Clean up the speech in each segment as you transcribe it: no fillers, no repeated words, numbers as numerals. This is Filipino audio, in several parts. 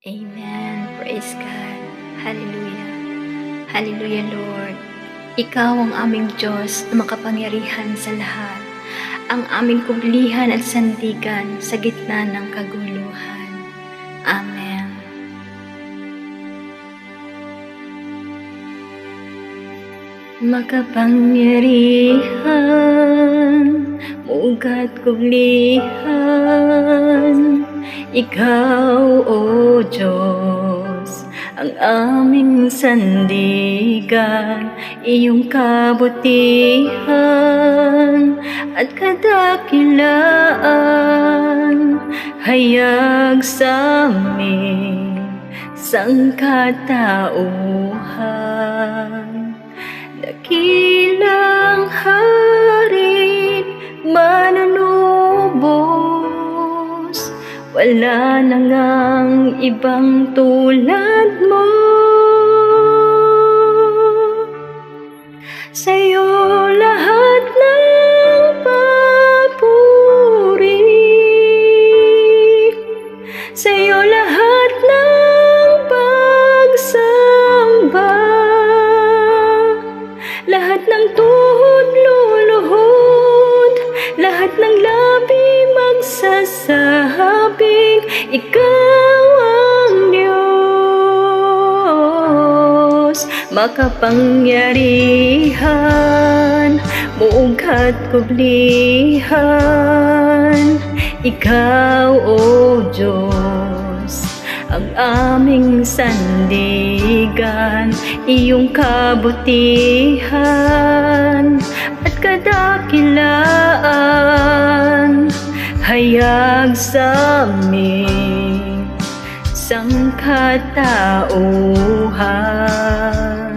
Amen. Praise God. Hallelujah. Hallelujah, Lord. Ikaw ang aming Diyos na makapangyarihan sa lahat, ang aming kublihan at sandigan sa gitna ng kaguluhan. Amen. Makapangyarihan, mugat kublihan, Ikaw, O Diyos, ang aming sandigan, iyong kabutihan at kadakilaan, hayag sa aming sangkatauhan. Dakilang hari, manunubos, wala na ngang ibang tulad mo. Sa'yo lahat ng papuri, sa'yo lahat ng pagsamba, lahat ng tuhod luluhod, lahat ng labi magsasabing Ikaw ang Diyos. Makapangyarihan, muughat kublihan, Ikaw, O Diyos, ang aming sandigan, iyong kabutihan at kadakilaan, hayag sa aming sangkatauhan.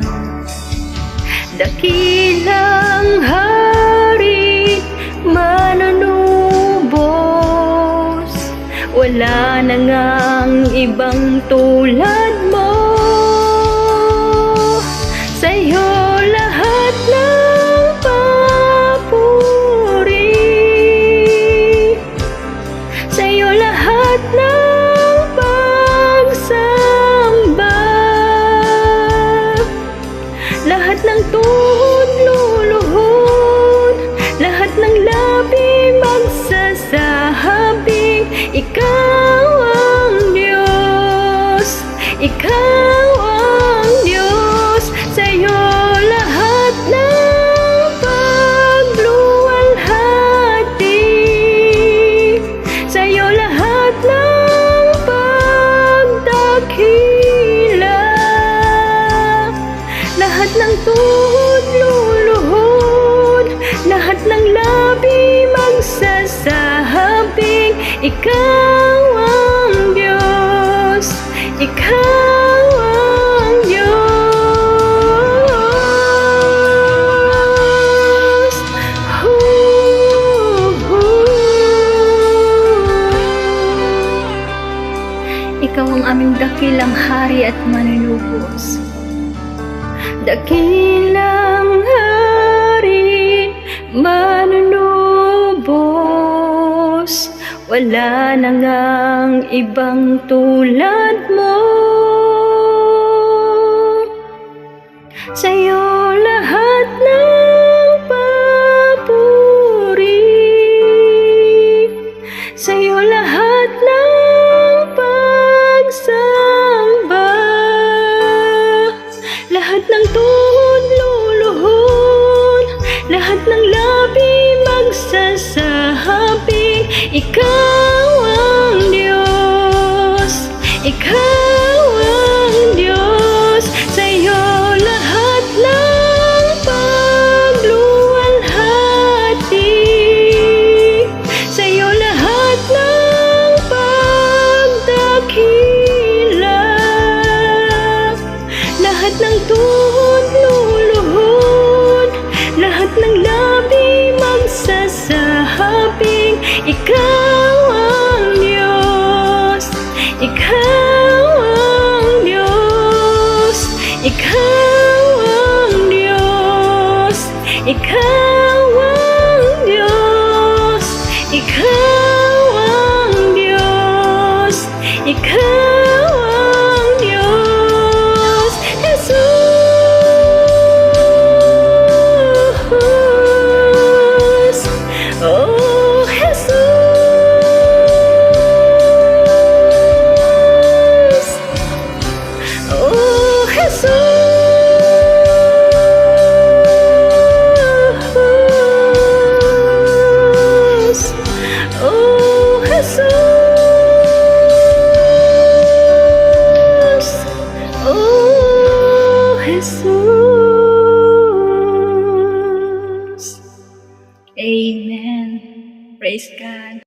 Dakilang hari, manunubos, wala na ngang ibang tulad mo. Sa'yo lahat ng papuri, sa'yo lahat ng pagsamba, lahat ng tuhod luluhod, lahat ng labi magsasabing Ikaw ang Diyos, Ikaw ang Diyos. Sa'yo lahat ng pagluwalhati, sa'yo lahat ng pagdakila, lahat ng tuhod luluhod, lahat ng labi magsasabing Ikaw ang Diyos, Ikaw ang Diyos. Ikaw ang aming dakilang hari at manunubos. Dakilang hari, manunubos, wala na ngang ibang tulad mo. Sa'yo lahat ng papuri, sa'yo lahat ng pagsamba, lahat ng tuhod luluhod, lahat ng labi magsasabing Ikaw ang Diyos, Ikaw ang Diyos. Sa'yo lahat Praise God.